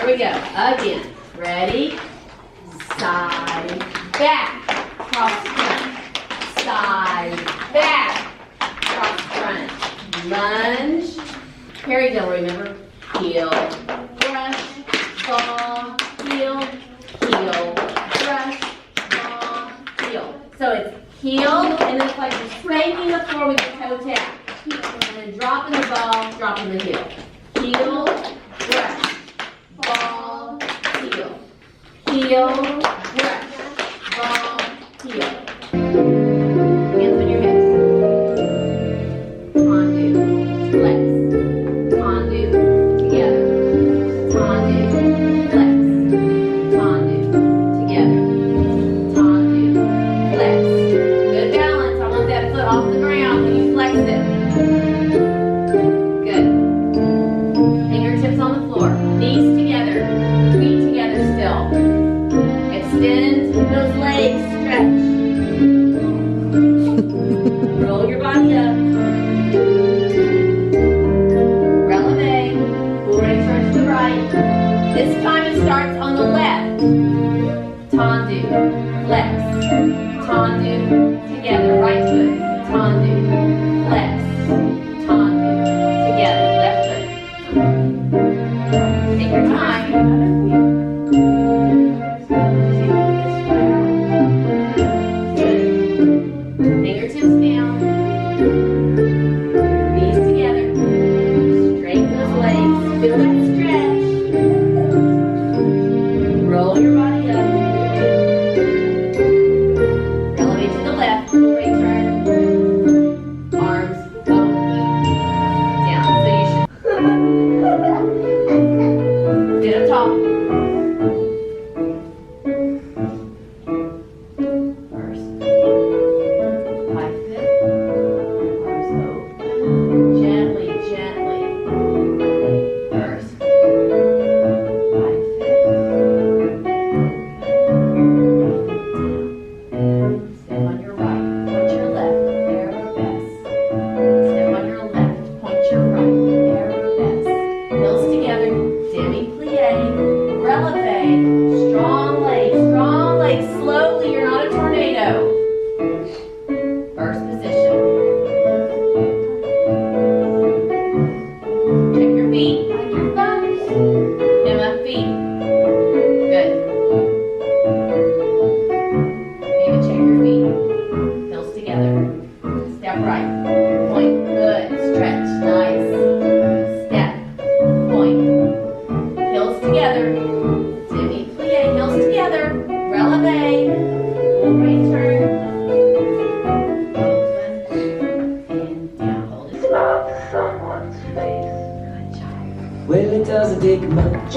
Here we go. Again. Ready? Side, back, cross front. Side, back, cross front. Lunge. Carry heel, remember? Heel, brush, ball, heel, heel, brush, ball, heel. So it's heel, and then it's like you're scraping the floor with your toe tap. And then dropping the ball, dropping the heel. Heel, brush, ball, heel. Heel, brush, ball, heel. Hands on your hips. Tendu, flex. Tendu, together. Tendu, flex. Tendu, together. Tendu, flex. Good balance. I want that foot off the ground when you flex it. Good. Fingertips on the floor. Knees together. Feet together still. Extend those legs, stretch. Roll your body up. Releve. Pull right turn to the right. This time it starts on the left. Tendu, flex. Tendu, together, right foot. Tendu, flex. Tendu, together, left foot. Take your time. Fingertips down, knees together, straighten those legs, feel that stretch, roll your body up, elevate to the left, right turn, arms up, down, so you should, sit up tall. Well, it doesn't take much.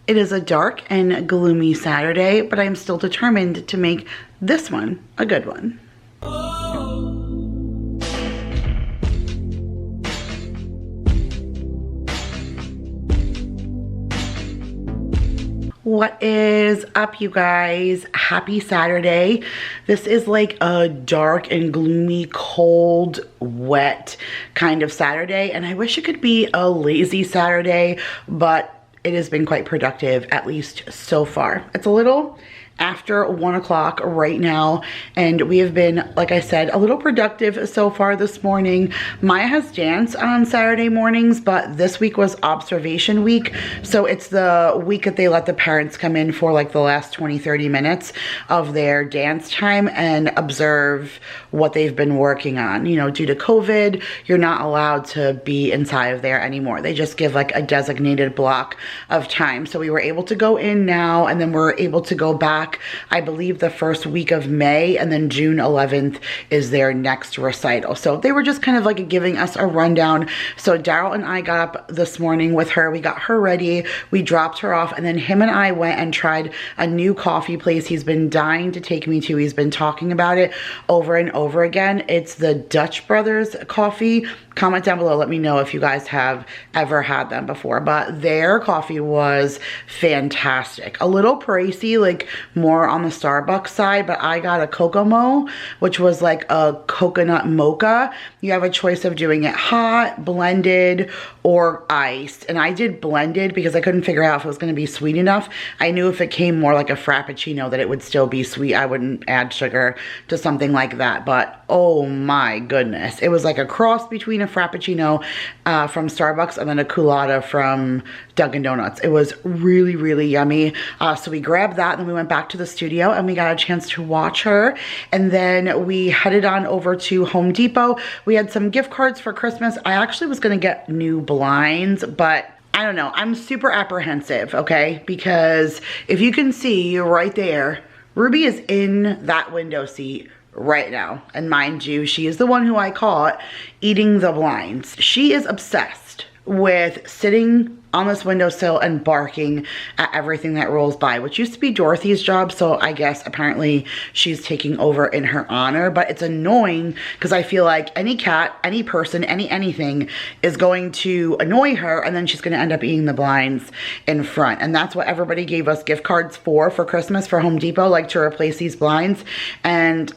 It is a dark and gloomy Saturday, but I'm still determined to make this one a good one. What is up, you guys? Happy Saturday. This is like a dark and gloomy, cold, wet kind of Saturday, and I wish it could be a lazy Saturday, but it has been quite productive, at least so far. It's a little after 1 o'clock right now, and we have been, like I said, a little productive so far this morning. Maya has dance on Saturday mornings, but this week was observation week, so it's the week that they let the parents come in for like the last 20-30 minutes of their dance time and observe what they've been working on. You know, due to COVID, you're not allowed to be inside of there anymore. They just give like a designated block of time. So we were able to go in now, and then we're able to go back back, I believe, the first week of May, and then June 11th is their next recital. So they were just kind of like giving us a rundown. So Daryl and I got up this morning with her. We got her ready. We dropped her off, and then him and I went and tried a new coffee place he's been dying to take me to. He's been talking about it over and over again. It's the Dutch Brothers coffee. Comment down below, let me know if you guys have ever had them before, but their coffee was fantastic. A little pricey, like more on the Starbucks side, but I got a Kokomo, which was like a coconut mocha. You have a choice of doing it hot, blended, or iced, and I did blended because I couldn't figure out if it was going to be sweet enough. I knew if it came more like a Frappuccino that it would still be sweet. I wouldn't add sugar to something like that, but oh my goodness, it was like a cross between a Frappuccino from Starbucks and then a Culotta from Dunkin' Donuts. It was really, really yummy. So we grabbed that, and then we went back to the studio and we got a chance to watch her. And then we headed on over to Home Depot. We had some gift cards for Christmas. I actually was gonna get new blinds, but I don't know. I'm super apprehensive, okay? Because if you can see right there, Ruby is in that window seat right now. And mind you, she is the one who I caught eating the blinds. She is obsessed with sitting on this windowsill and barking at everything that rolls by, which used to be Dorothy's job. So I guess apparently she's taking over in her honor, but it's annoying because I feel like any cat, any person, anything is going to annoy her, and then she's going to end up eating the blinds in front. And that's what everybody gave us gift cards for Christmas for Home Depot, like to replace these blinds. And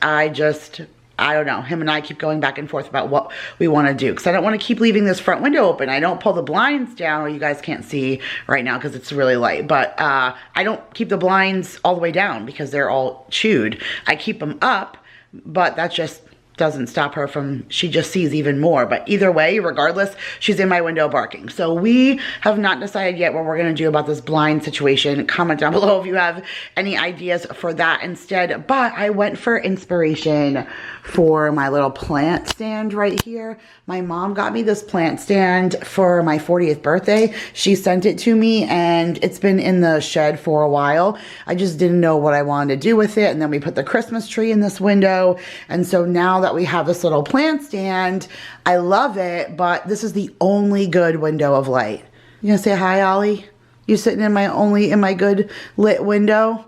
I don't know, him and I keep going back and forth about what we want to do, because I don't want to keep leaving this front window open. I don't pull the blinds down, or you guys can't see right now because it's really light, but I don't keep the blinds all the way down because they're all chewed. I keep them up, but that just doesn't stop her from, she just sees even more. But either way, regardless, she's in my window barking. So we have not decided yet what we're going to do about this blind situation. Comment down below if you have any ideas for that instead. But I went for inspiration for my little plant stand right here. My mom got me this plant stand for my 40th birthday. She sent it to me, and it's been in the shed for a while. I just didn't know what I wanted to do with it. And then we put the Christmas tree in this window. And so now that we have this little plant stand, I love it, but this is the only good window of light. You gonna say hi, Ollie? You sitting in my good lit window?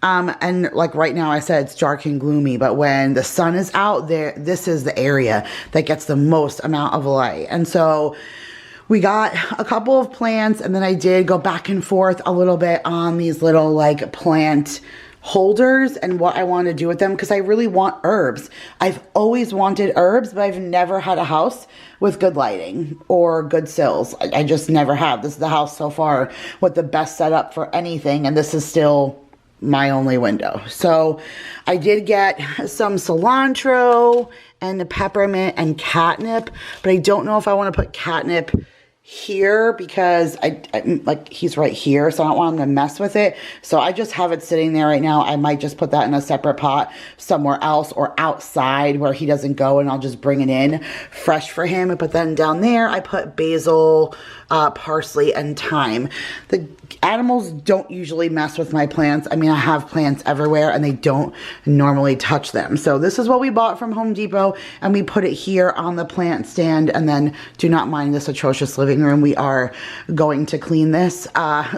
And like right now, I said it's dark and gloomy, but when the sun is out there, this is the area that gets the most amount of light. And so we got a couple of plants, and then I did go back and forth a little bit on these little like plant holders and what I want to do with them, because I really want herbs. I've always wanted herbs, but I've never had a house with good lighting or good sills. I just never have. This is the house so far with the best setup for anything, and this is still my only window. So I did get some cilantro and peppermint and catnip, but I don't know if I want to put catnip here because I like he's right here, so I don't want him to mess with it. So I just have it sitting there right now. I might just put that in a separate pot somewhere else or outside where he doesn't go, and I'll just bring it in fresh for him. But then down there I put basil, parsley, and thyme. The animals don't usually mess with my plants. I mean, I have plants everywhere and they don't normally touch them. So this is what we bought from Home Depot, and we put it here on the plant stand. And then do not mind this atrocious living room. We are going to clean this.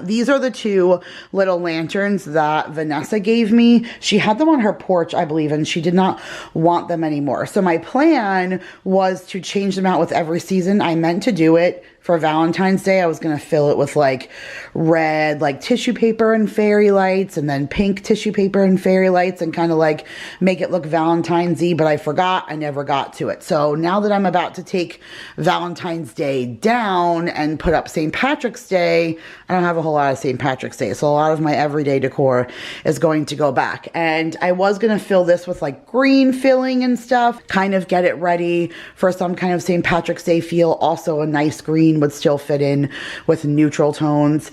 These are the two little lanterns that Vanessa gave me. She had them on her porch, I believe, and she did not want them anymore. So my plan was to change them out with every season. I meant to do it for Valentine's Day. I was going to fill it with like red, like tissue paper and fairy lights, and then pink tissue paper and fairy lights, and kind of like make it look Valentine's-y, but I forgot. I never got to it. So now that I'm about to take Valentine's Day down and put up St. Patrick's Day, I don't have a whole lot of St. Patrick's Day. So a lot of my everyday decor is going to go back. And I was going to fill this with like green filling and stuff, kind of get it ready for some kind of St. Patrick's Day feel. Also a nice green would still fit in with neutral tones.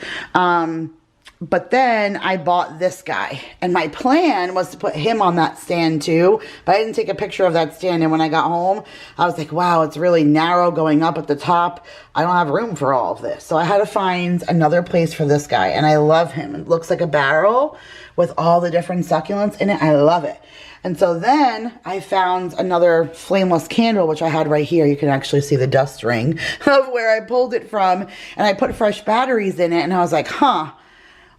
But then I bought this guy, and my plan was to put him on that stand too, but I didn't take a picture of that stand. And when I got home, I was like, wow, it's really narrow going up at the top. I don't have room for all of this. So I had to find another place for this guy, and I love him. It looks like a barrel with all the different succulents in it. I love it. And so then I found another flameless candle, which I had right here. You can actually see the dust ring of where I pulled it from. And I put fresh batteries in it. And I was like, huh,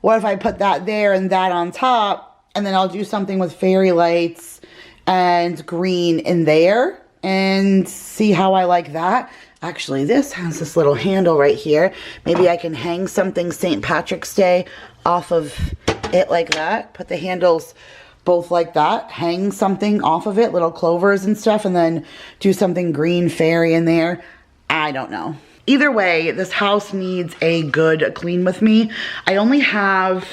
what if I put that there and that on top? And then I'll do something with fairy lights and green in there and see how I like that. Actually, this has this little handle right here. Maybe I can hang something St. Patrick's Day off of it like that. Put the handles both like that, hang something off of it, little clovers and stuff, and then do something green fairy in there. I don't know. Either way, this house needs a good clean with me. I only have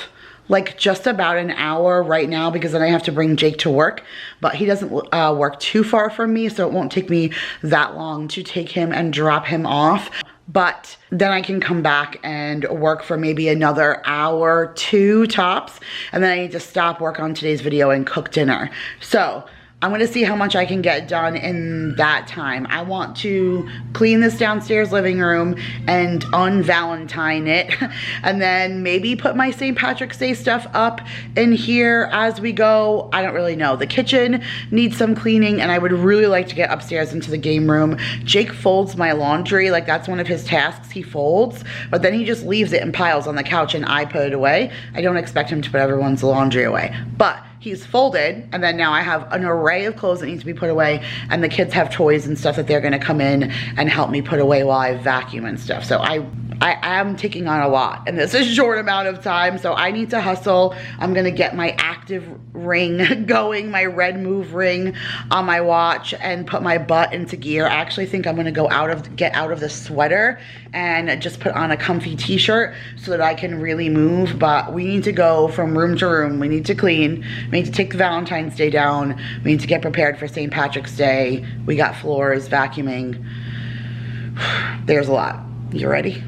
like just about an hour right now because then I have to bring Jake to work, but he doesn't work too far from me, so it won't take me that long to take him and drop him off. But then I can come back and work for maybe another hour, 2 tops. And then I need to stop work on today's video and cook dinner. So I'm gonna see how much I can get done in that time. I want to clean this downstairs living room and un-Valentine it. And then maybe put my St. Patrick's Day stuff up in here as we go. I don't really know. The kitchen needs some cleaning, and I would really like to get upstairs into the game room. Jake folds my laundry, like that's one of his tasks. He folds, but then he just leaves it in piles on the couch and I put it away. I don't expect him to put everyone's laundry away, but he's folded, and then now I have an array of clothes that need to be put away, and the kids have toys and stuff that they're gonna come in and help me put away while I vacuum and stuff. So I am taking on a lot in this short amount of time, so I need to hustle. I'm gonna get my active ring going, my red move ring on my watch, and put my butt into gear. I actually think I'm gonna go get out of the sweater and just put on a comfy t-shirt so that I can really move. But we need to go from room to room. We need to clean. We need to take the Valentine's Day down. We need to get prepared for St. Patrick's Day. We got floors, vacuuming. There's a lot. You ready?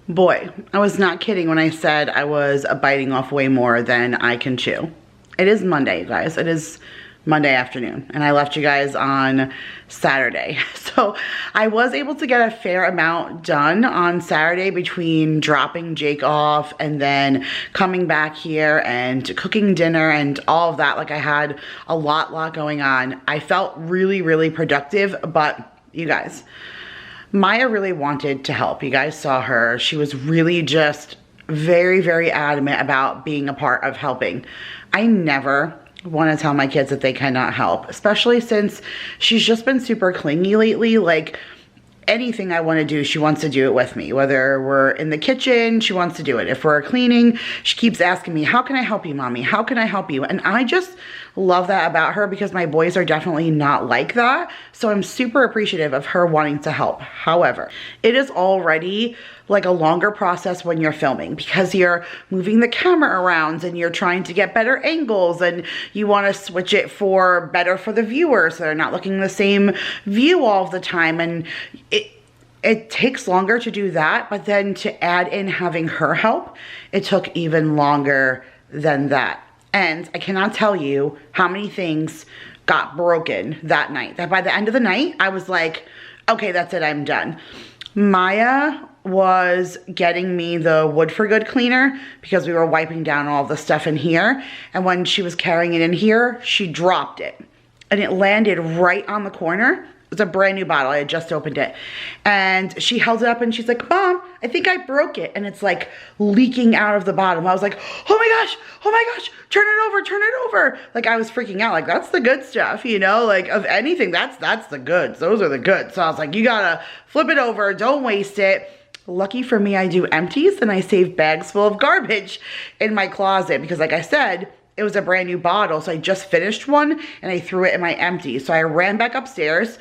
Boy, I was not kidding when I said I was biting off way more than I can chew. It is Monday, you guys. It is Monday afternoon, and I left you guys on Saturday. So I was able to get a fair amount done on Saturday between dropping Jake off and then coming back here and cooking dinner and all of that. Like, I had a lot going on. I felt really productive, but you guys, Maya really wanted to help. You guys saw her. She was really just very adamant about being a part of helping. I never want to tell my kids that they cannot help, especially since she's just been super clingy lately. Like, anything I want to do, she wants to do it with me. Whether we're in the kitchen, she wants to do it. If we're cleaning, she keeps asking me, how can I help you, mommy? How can I help you? And I just love that about her, because my boys are definitely not like that. So I'm super appreciative of her wanting to help. However, it is already like a longer process when you're filming, because you're moving the camera around and you're trying to get better angles, and you want to switch it for better for the viewers so they're not looking the same view all the time. And it takes longer to do that, but then to add in having her help, it took even longer than that. And I cannot tell you how many things got broken that night, that by the end of the night, I was like, okay, that's it, I'm done. Maya was getting me the Wood for Good cleaner because we were wiping down all the stuff in here. And when she was carrying it in here, she dropped it. And it landed right on the corner. It was a brand new bottle. I had just opened it. And she held it up and she's like, Mom, I think I broke it. And it's like leaking out of the bottom. I was like, oh my gosh, turn it over. Like, I was freaking out. Like, that's the good stuff, you know, like, of anything, that's the goods. Those are the goods. So I was like, you gotta flip it over. Don't waste it. Lucky for me, I do empties and I save bags full of garbage in my closet, because like I said, it was a brand new bottle. So I just finished one and I threw it in my empty. So I ran back upstairs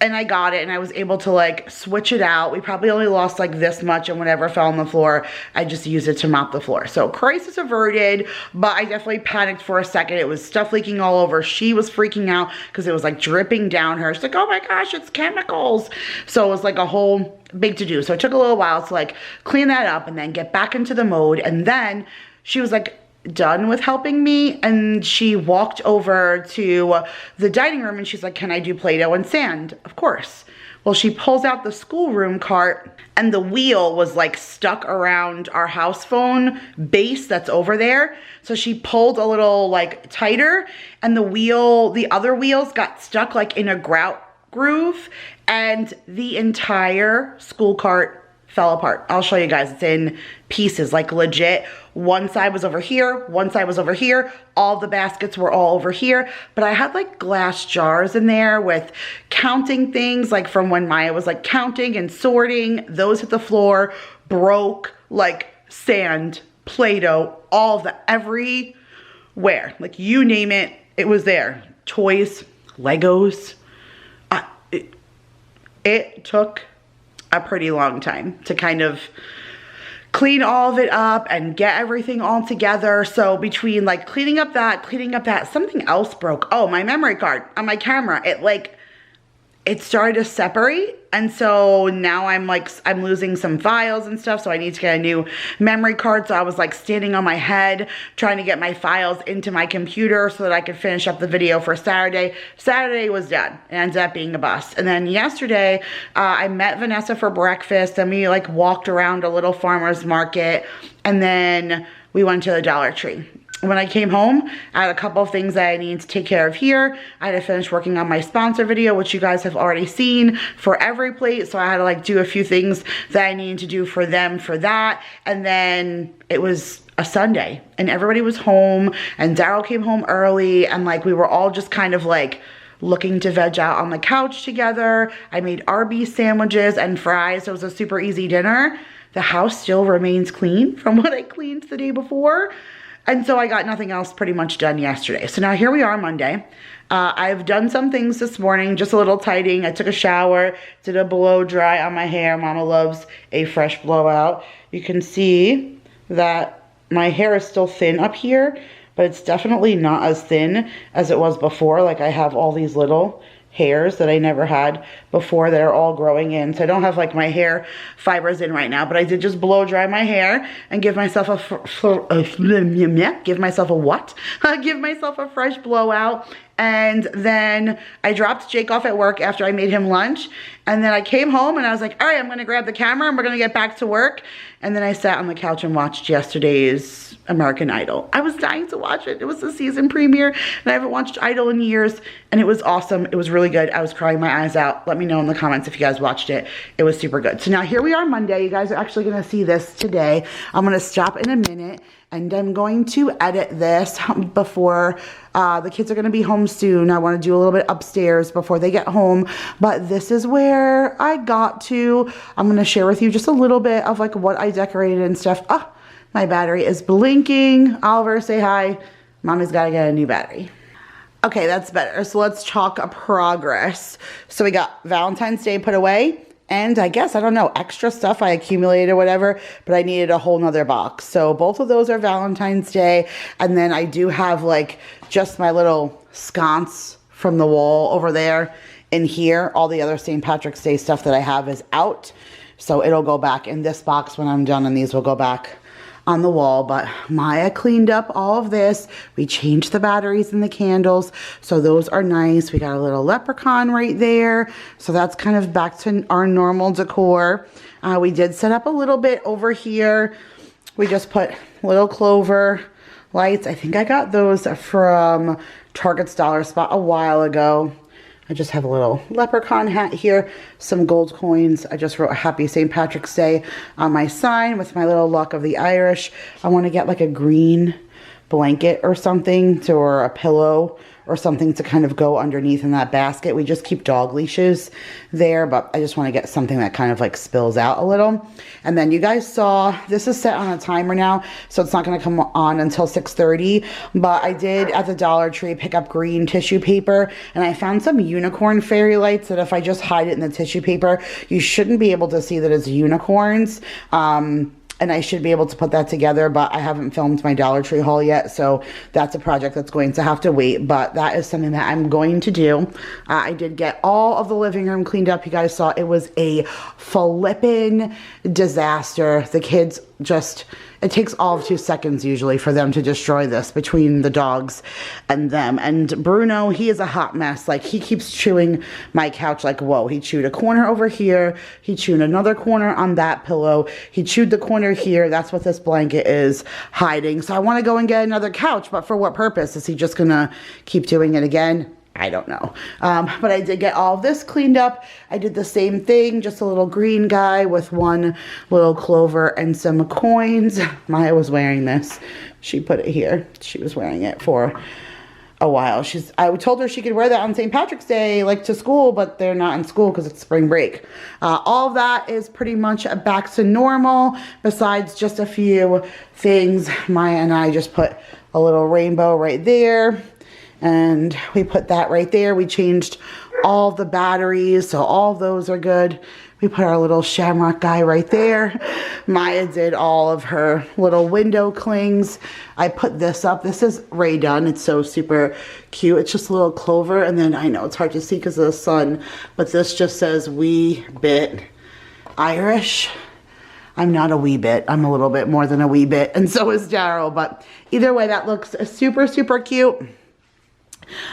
and I got it, and I was able to like switch it out. We probably only lost like this much, and whatever fell on the floor, I just used it to mop the floor. So crisis averted, but I definitely panicked for a second. It was stuff leaking all over. She was freaking out because it was like dripping down her. She's like, oh my gosh, it's chemicals. So it was like a whole big to do. So it took a little while to like clean that up and then get back into the mode. And then she was like done with helping me, and she walked over to the dining room and she's like, can I do Play-Doh and sand? Of course. Well, she pulls out the schoolroom cart and the wheel was like stuck around our house phone base that's over there. So she pulled a little like tighter, and the other wheels got stuck like in a grout groove, and the entire school cart fell apart. I'll show you guys. It's in pieces, like legit. One side was over here, one side was over here. All the baskets were all over here, but I had like glass jars in there with counting things, like from when Maya was like counting and sorting. Those hit the floor, broke, like sand, Play-Doh, all of the everywhere. Like, you name it, it was there. Toys, Legos. It took a pretty long time to kind of clean all of it up and get everything all together. So between like cleaning up that, something else broke. Oh, my memory card on my camera. It started to separate. And so now I'm losing some files and stuff. So I need to get a new memory card. So I was like standing on my head trying to get my files into my computer so that I could finish up the video for Saturday. Saturday was done. It ended up being a bust. And then yesterday, I met Vanessa for breakfast, and we like walked around a little farmer's market, and then we went to the Dollar Tree. When I came home, I had a couple of things that I needed to take care of here. I had to finish working on my sponsor video, which you guys have already seen, for Every Plate. So I had to like do a few things that I needed to do for them for that. And then it was a Sunday and everybody was home, and Daryl came home early, and like we were all just kind of like looking to veg out on the couch together. I made Arby's sandwiches and fries, so it was a super easy dinner. The house still remains clean from what I cleaned the day before. And so I got nothing else pretty much done yesterday. So now here we are Monday. I've done some things this morning, just a little tidying. I took a shower, did a blow dry on my hair. Mama loves a fresh blowout. You can see that my hair is still thin up here, but it's definitely not as thin as it was before. Like, I have all these little hairs that I never had before that are all growing in. So I don't have like my hair fibers in right now, but I did just blow dry my hair and give myself give myself a fresh blowout. And then I dropped Jake off at work after I made him lunch. And then I came home and I was like, all right, I'm gonna grab the camera and we're gonna get back to work. And then I sat on the couch and watched yesterday's American Idol. I was dying to watch it. It was the season premiere and I haven't watched Idol in years, and it was awesome. It was really good. I was crying my eyes out. Let me know in the comments if you guys watched it. It was super good. So now here we are Monday. You guys are actually gonna see this today. I'm gonna stop in a minute and I'm going to edit this before the kids are gonna be home soon. I wanna do a little bit upstairs before they get home, but this is where I got to. I'm gonna share with you just a little bit of like what I decorated and stuff. Oh, my battery is blinking. Oliver, say hi. Mommy's gotta get a new battery. Okay, that's better. So let's talk progress. So we got Valentine's Day put away. And I guess, I don't know, extra stuff I accumulated or whatever, but I needed a whole nother box. So both of those are Valentine's Day. And then I do have like just my little sconce from the wall over there in here. All the other St. Patrick's Day stuff that I have is out. So it'll go back in this box when I'm done, and these will go back on the wall. But Maya cleaned up all of this. We changed the batteries and the candles, so those are nice. We got a little leprechaun right there, so that's kind of back to our normal decor. We did set up a little bit over here. We just put little clover lights. I think I got those from Target's Dollar Spot a while ago. I just have a little leprechaun hat here, some gold coins. I just wrote Happy St. Patrick's Day on my sign with my little Luck of the Irish. I want to get like a green blanket or something, or a pillow or something to kind of go underneath in that basket. We just keep dog leashes there, but I just want to get something that kind of like spills out a little. And then you guys saw, this is set on a timer now, so it's not going to come on until 6:30, but I did at the Dollar Tree pick up green tissue paper, and I found some unicorn fairy lights that if I just hide it in the tissue paper, you shouldn't be able to see that it's unicorns. And I should be able to put that together, but I haven't filmed my Dollar Tree haul yet, so that's a project that's going to have to wait, but that is something that I'm going to do. I did get all of the living room cleaned up. You guys saw it was a flippin' disaster. The kids just, it takes all of 2 seconds usually for them to destroy this between the dogs and them. And Bruno, he is a hot mess. Like, he keeps chewing my couch like, whoa. He chewed a corner over here. He chewed another corner on that pillow. He chewed the corner here. That's what this blanket is hiding. So I want to go and get another couch, but for what purpose? Is he just gonna keep doing it again? I don't know. But I did get all of this cleaned up. I did the same thing, just a little green guy with one little clover and some coins. Maya was wearing this. She put it here. She was wearing it for a while. I told her she could wear that on St. Patrick's Day, like to school, but they're not in school because it's spring break. All of that is pretty much back to normal, besides just a few things. Maya and I just put a little rainbow right there. And we put that right there. We changed all the batteries, so all those are good. We put our little shamrock guy right there. Maya did all of her little window clings. I put this up. This is Ray Dunn. It's so super cute. It's just a little clover, and then I know it's hard to see because of the sun, but this just says wee bit Irish. I'm not a wee bit. I'm a little bit more than a wee bit, and so is Daryl, but either way, that looks super, super cute.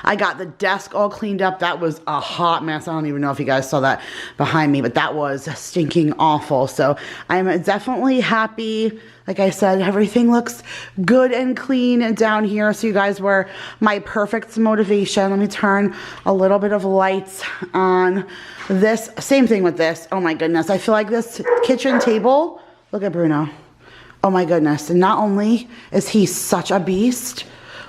I got the desk all cleaned up. That was a hot mess. I don't even know if you guys saw that behind me, but that was stinking awful. So I'm definitely happy. Like I said, everything looks good and clean down here. So you guys were my perfect motivation. Let me turn a little bit of lights on this. Same thing with this. Oh my goodness. I feel like this kitchen table, look at Bruno. Oh my goodness. And not only is he such a beast,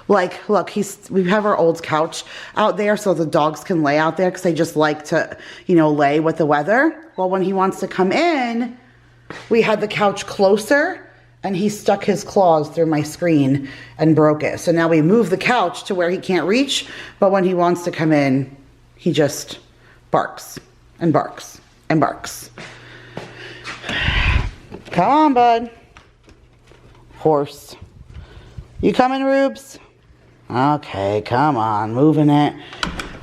like, look, we have our old couch out there so the dogs can lay out there because they just like to, you know, lay with the weather. Well, when he wants to come in, we had the couch closer and he stuck his claws through my screen and broke it. So now we moved the couch to where he can't reach, but when he wants to come in, he just barks and barks and barks. Come on, bud. Horse. You coming, Rubes? Okay, come on, moving it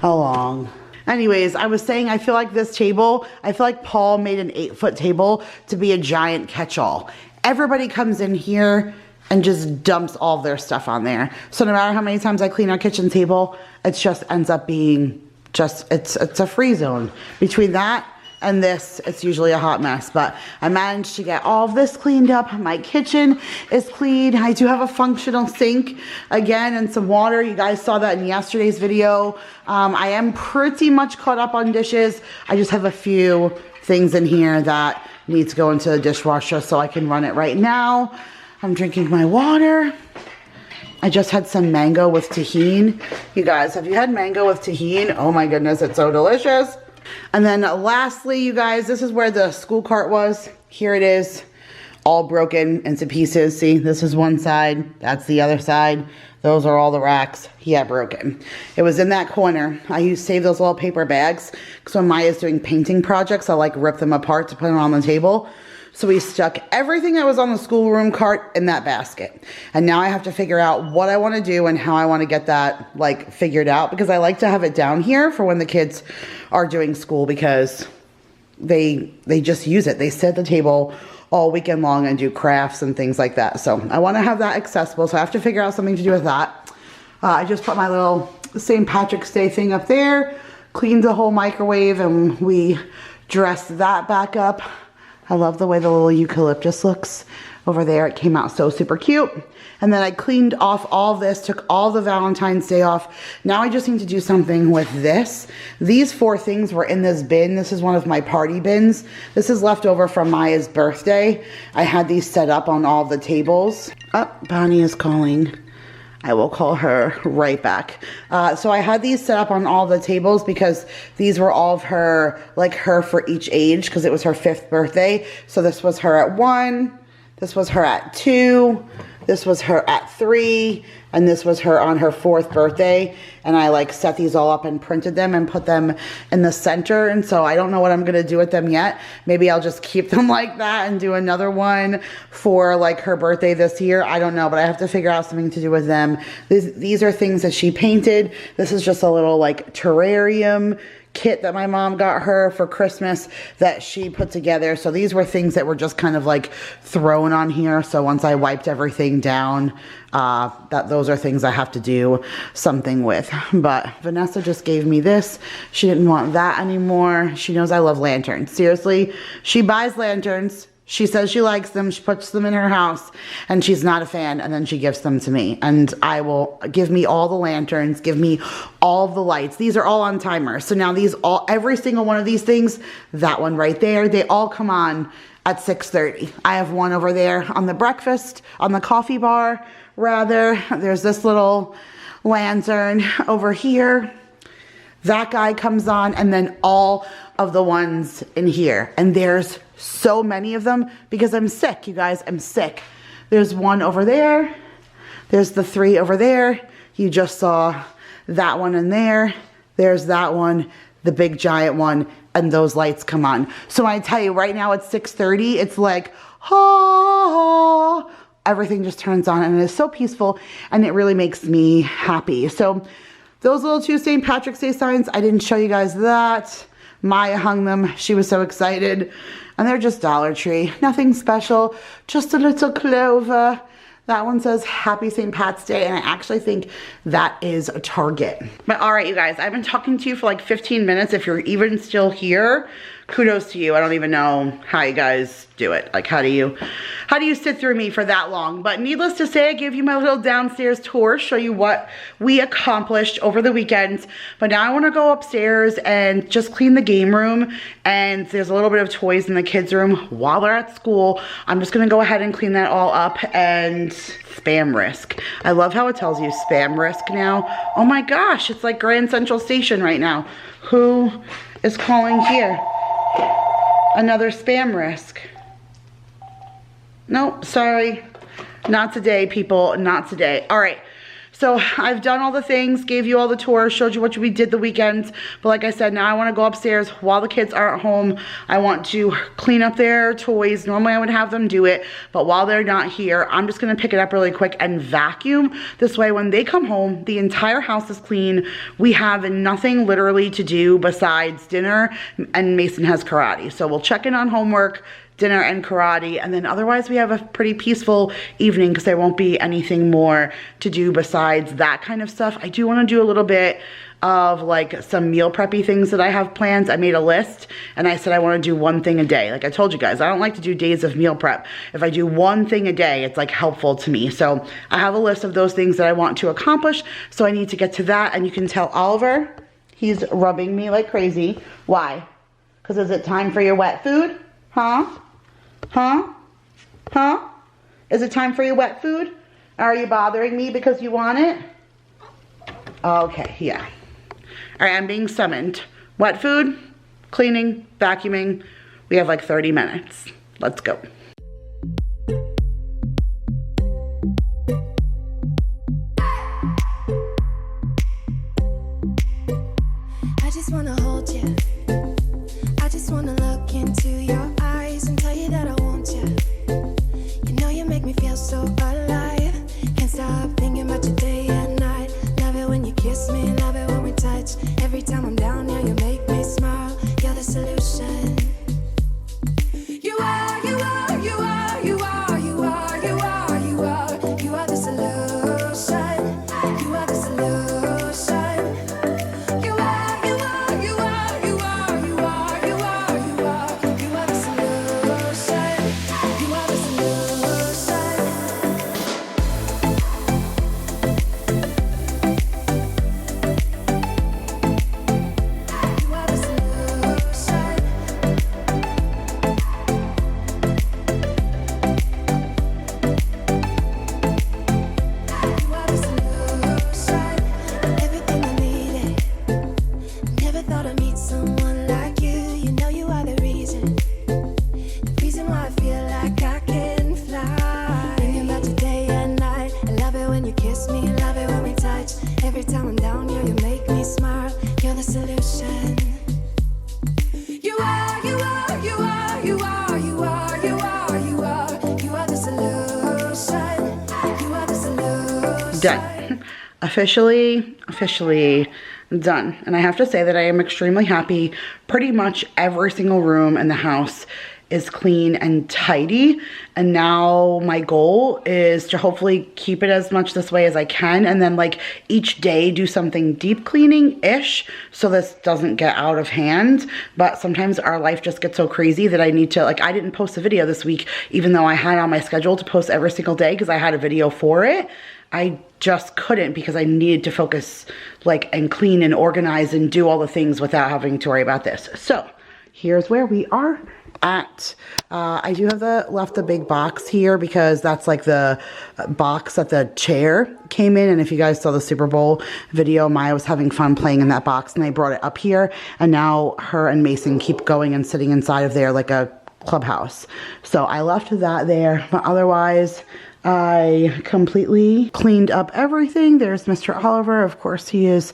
along. Anyways, I was saying I feel like this table, I feel like Paul made an 8-foot table to be a giant catch-all. Everybody comes in here and just dumps all their stuff on there. So no matter how many times I clean our kitchen table, it just ends up being just, it's a free zone. Between that and this, it's usually a hot mess, but I managed to get all of this cleaned up. My kitchen is clean. I do have a functional sink again and some water. You guys saw that in yesterday's video. I am pretty much caught up on dishes. I just have a few things in here that need to go into the dishwasher so I can run it right now. I'm drinking my water. I just had some mango with tahini. You guys, have you had mango with tahini? Oh my goodness, it's so delicious. And then lastly, you guys, this is where the school cart was. Here it is, all broken into pieces. See, this is one side, that's the other side. Those are all the racks he had broken. It was in that corner. I used to save those little paper bags because when Maya's doing painting projects, I like rip them apart to put them on the table. So we stuck everything that was on the schoolroom cart in that basket. And now I have to figure out what I want to do and how I want to get that like figured out, because I like to have it down here for when the kids are doing school, because they just use it. They sit at the table all weekend long and do crafts and things like that. So I want to have that accessible. So I have to figure out something to do with that. I just put my little St. Patrick's Day thing up there, cleaned the whole microwave, and we dressed that back up. I love the way the little eucalyptus looks over there. It came out so super cute. And then I cleaned off all this, took all the Valentine's Day off. Now I just need to do something with this. These 4 things were in this bin. This is one of my party bins. This is left over from Maya's birthday. I had these set up on all the tables. Oh, Bonnie is calling. I will call her right back. So I had these set up on all the tables because these were all of her, like her for each age, because it was her 5th birthday. So this was her at 1, this was her at 2, this was her at 3, and this was her on her 4th birthday. And I like set these all up and printed them and put them in the center. And so I don't know what I'm gonna do with them yet. Maybe I'll just keep them like that and do another one for like her birthday this year. I don't know, but I have to figure out something to do with them. These are things that she painted. This is just a little like terrarium kit that my mom got her for Christmas that she put together. So these were things that were just kind of like thrown on here. So once I wiped everything down, those are things I have to do something with. But Vanessa just gave me this. She didn't want that anymore. She knows I love lanterns. Seriously, she buys lanterns. She says she likes them, she puts them in her house, and she's not a fan, and then she gives them to me. And I will give me all the lanterns, give me all the lights. These are all on timers. So now every single one of these things, that one right there, they all come on at 6:30. I have one over there on the coffee bar, rather. There's this little lantern over here. That guy comes on, and then all of the ones in here. And there's so many of them because I'm sick, you guys. I'm sick. There's one over there. There's the 3 over there. You just saw that one in there. There's that one, the big giant one, and those lights come on. So I tell you, right now it's 6:30. It's like, ah, everything just turns on, and it is so peaceful, and it really makes me happy. So those little 2 St. Patrick's Day signs, I didn't show you guys that. Maya hung them. She was so excited. And they're just Dollar Tree. Nothing special. Just a little clover. That one says Happy St. Pat's Day, and I actually think that is a Target. But all right, you guys, I've been talking to you for like 15 minutes. If you're even still here, kudos to you. I don't even know how you guys do it. Like, how do you sit through me for that long? But needless to say, I gave you my little downstairs tour, show you what we accomplished over the weekend. But now I want to go upstairs and just clean the game room. And there's a little bit of toys in the kids' room while they're at school. I'm just going to go ahead and clean that all up. And spam risk. I love how it tells you spam risk now. Oh my gosh, it's like Grand Central Station right now. Who is calling here? Another spam risk. Nope, sorry. Not today, people. Not today. All right. So I've done all the things, gave you all the tours, showed you what we did the weekends. But like I said, now I want to go upstairs while the kids aren't home. I want to clean up their toys. Normally I would have them do it, but while they're not here, I'm just going to pick it up really quick and vacuum. This way when they come home, the entire house is clean. We have nothing literally to do besides dinner, and Mason has karate. So we'll check in on homework, dinner, and karate, and then otherwise we have a pretty peaceful evening because there won't be anything more to do besides that kind of stuff. I do want to do a little bit of like some meal preppy things that I have plans. I made a list and I said I want to do one thing a day. Like I told you guys, I don't like to do days of meal prep. If I do one thing a day, it's like helpful to me. So I have a list of those things that I want to accomplish. So I need to get to that. And you can tell Oliver, he's rubbing me like crazy. Why? Because is it time for your wet food? Huh? Huh? Huh? Is it time for your wet food? Are you bothering me because you want it? Okay, yeah. All right, I'm being summoned. Wet food, cleaning, vacuuming. We have like 30 minutes. Let's go. I just wanna hold you. I just wanna look into your eyes and tell you that I want you. You know you make me feel so alive. Can't stop thinking about you day and night. Love it when you kiss me, love it when we touch. Every time I'm down here, you make me smile. You're the solution. You are, you are, you are, you are, you are, you are, you are. You are the solution. You are the solution. You are, you are, you are, you are, you are, you are, you are. You are the solution. You are the solution. You are the solution. You are the solution. Everything I needed. Never thought I'd meet someone like you. You know you are the reason. The reason why I feel like I can fly. Thinking about you day and night. I love it when you kiss me, love it when we touch. Every time I'm down here, you make me smile. You're the solution. You are, you are, you are, you are, you are, you are, you are. You are the solution. You are the solution. Done. Officially done. And I have to say that I am extremely happy. Pretty much every single room in the house is clean and tidy. And now my goal is to hopefully keep it as much this way as I can. And then like each day do something deep cleaning-ish so this doesn't get out of hand. But sometimes our life just gets so crazy that I need to, like I didn't post a video this week, even though I had on my schedule to post every single day because I had a video for it. I just couldn't because I needed to focus like and clean and organize and do all the things without having to worry about this. So here's where we are at. I do have left the big box here because that's like the box that the chair came in. And if you guys saw the Super Bowl video, Maya was having fun playing in that box and they brought it up here. And now her and Mason keep going and sitting inside of there like a clubhouse. So I left that there, but otherwise I completely cleaned up everything. There's Mr. Oliver. Of course, he is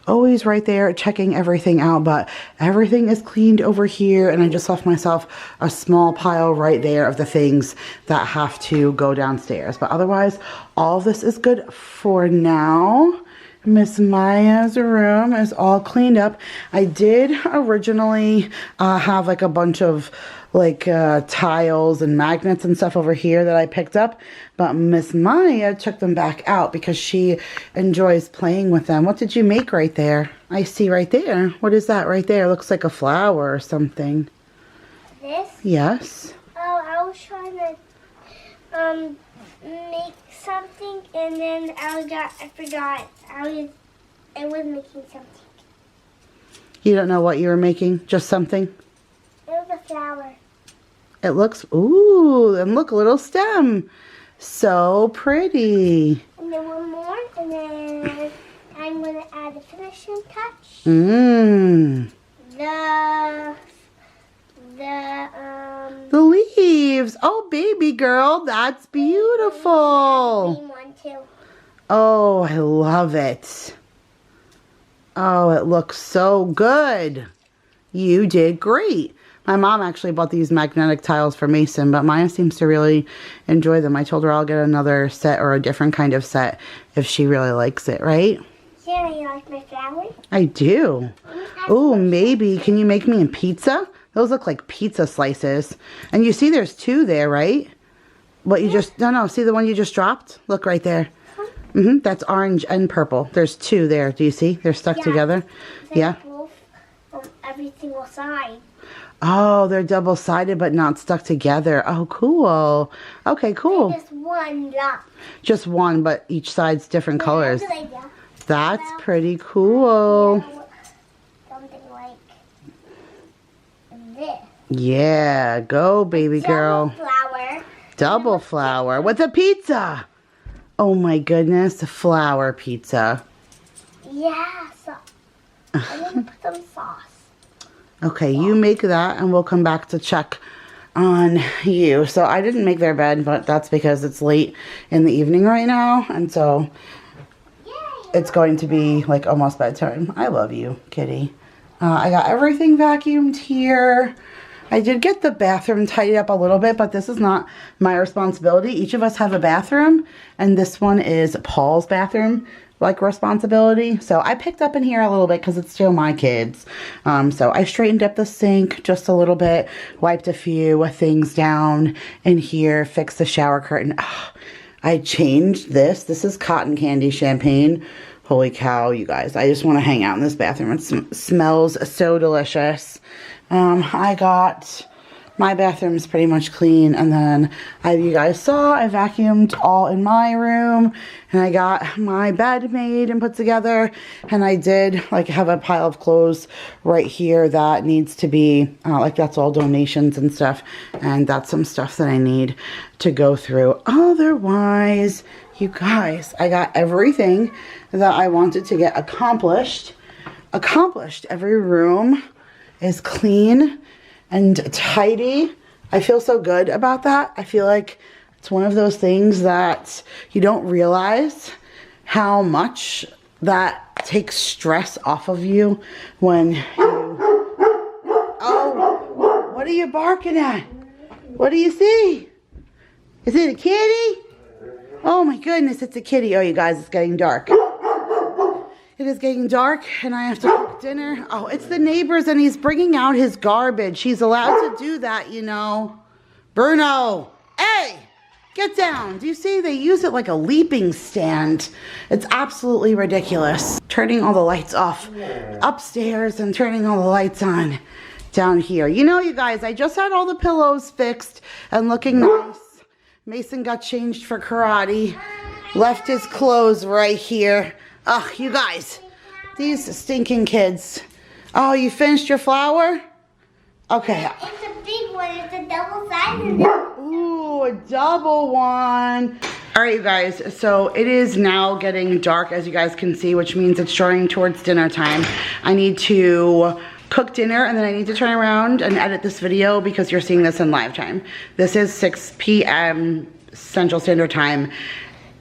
always right there checking everything out, but everything is cleaned over here. And I just left myself a small pile right there of the things that have to go downstairs. But otherwise, all of this is good for now. Miss Maya's room is all cleaned up. I did originally have like a bunch of like tiles and magnets and stuff over here that I picked up, but Miss Maya took them back out because she enjoys playing with them. What did you make right there? I see right there. What is that right there? Looks like a flower or something. This? Yes. Oh, I was trying to make something and then I forgot. I was making something. You don't know what you were making? Just something? It was a flower. It looks, ooh, and look, a little stem. So pretty. And then one more, and then I'm going to add the finishing touch. Mmm. The The leaves. Oh, baby girl, that's beautiful. green one too. Oh, I love it. Oh, it looks so good. You did great. My mom actually bought these magnetic tiles for Mason, but Maya seems to really enjoy them. I told her I'll get another set or a different kind of set if she really likes it, right? Sarah, you like my flowers? I do. Oh, maybe. Can you make me a pizza? Those look like pizza slices. And you see there's two there, right? What you just, no, see the one you just dropped? Look right there. That's orange and purple. There's two there. Do you see? They're stuck together. Yeah. Both on every single side. Oh, they're double-sided but not stuck together. Oh, cool. Okay, cool. Just one lot. Just one, but each side's different colors. Like that. That's pretty cool. Something like this. Yeah, go, baby girl. Flower. Double flower with a pizza. Oh my goodness, a flower pizza. Yeah, so I'm gonna put some sauce. Okay, you make that and we'll come back to check on you. So I didn't make their bed, but that's because it's late in the evening right now. And so it's going to be like almost bedtime. I love you, kitty. I got everything vacuumed here. I did get the bathroom tidied up a little bit, but this is not my responsibility. Each of us have a bathroom, and this one is Paul's bathroom, like, responsibility. So I picked up in here a little bit because it's still my kids. So I straightened up the sink just a little bit, wiped a few things down in here, fixed the shower curtain. Oh, I changed this. This is cotton candy champagne. Holy cow, you guys. I just want to hang out in this bathroom. It smells so delicious. I got my bathroom's pretty much clean, and then you guys saw I vacuumed all in my room, and I got my bed made and put together, and I did like have a pile of clothes right here that needs to be like, that's all donations and stuff, and that's some stuff that I need to go through. Otherwise, you guys, I got everything that I wanted to get accomplished. Every room is clean and tidy. I feel so good about that. I feel like it's one of those things that you don't realize how much that takes stress off of you when you... Oh, what are you barking at? What do you see? Is it a kitty? Oh my goodness, it's a kitty. Oh, you guys, it's getting dark. It is getting dark and I have to cook dinner. Oh, it's the neighbors and he's bringing out his garbage. He's allowed to do that, you know. Bruno, hey, get down. Do you see? They use it like a leaping stand. It's absolutely ridiculous. Turning all the lights off upstairs and turning all the lights on down here. You know, you guys, I just had all the pillows fixed and looking nice. Mason got changed for karate. Left his clothes right here. Oh, you guys, these stinking kids. Oh, you finished your flower? Okay. It's a big one. It's a double-sided. Ooh, a double one. All right, you guys, so it is now getting dark, as you guys can see, which means it's drawing towards dinner time. I need to cook dinner, and then I need to turn around and edit this video because you're seeing this in live time. This is 6 p.m. Central Standard Time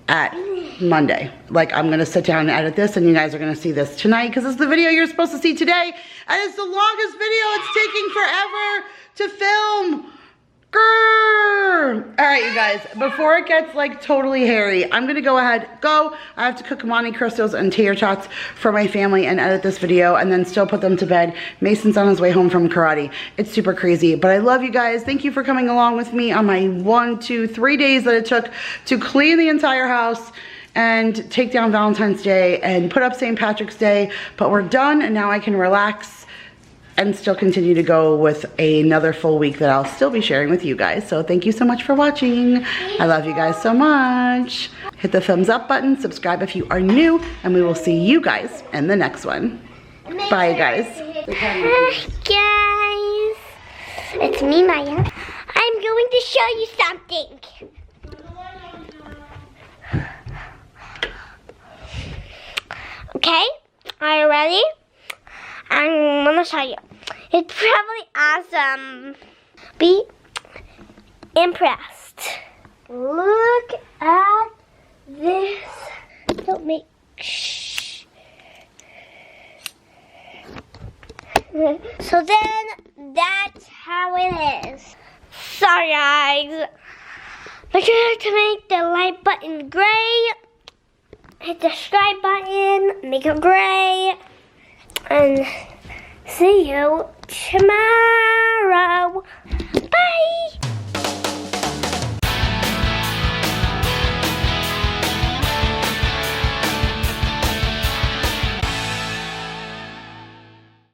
at Monday. Like, I'm gonna sit down and edit this, and you guys are gonna see this tonight because it's the video you're supposed to see today, and it's the longest video. It's taking forever to film. Grrr. All right, you guys, before it gets like totally hairy, I'm gonna go ahead, I have to cook Monte Cristos and tater tots for my family and edit this video and then still put them to bed. Mason's on his way home from karate. It's super crazy, but I love you guys. Thank you for coming along with me on my 1, 2, 3 days that it took to clean the entire house and take down Valentine's Day and put up St. Patrick's Day, but we're done and now I can relax and still continue to go with another full week that I'll still be sharing with you guys. So thank you so much for watching. I love you guys so much. Hit the thumbs up button, subscribe if you are new, and we will see you guys in the next one. Bye, guys. Hi, guys. It's me, Maya. I'm going to show you something. Okay, are you ready? I'm gonna show you. It's probably awesome. Be impressed. Look at this Don't make shh. So then that's how it is. Sorry guys. Make sure to make the like button gray. Hit the subscribe button, make it gray. And see you tomorrow.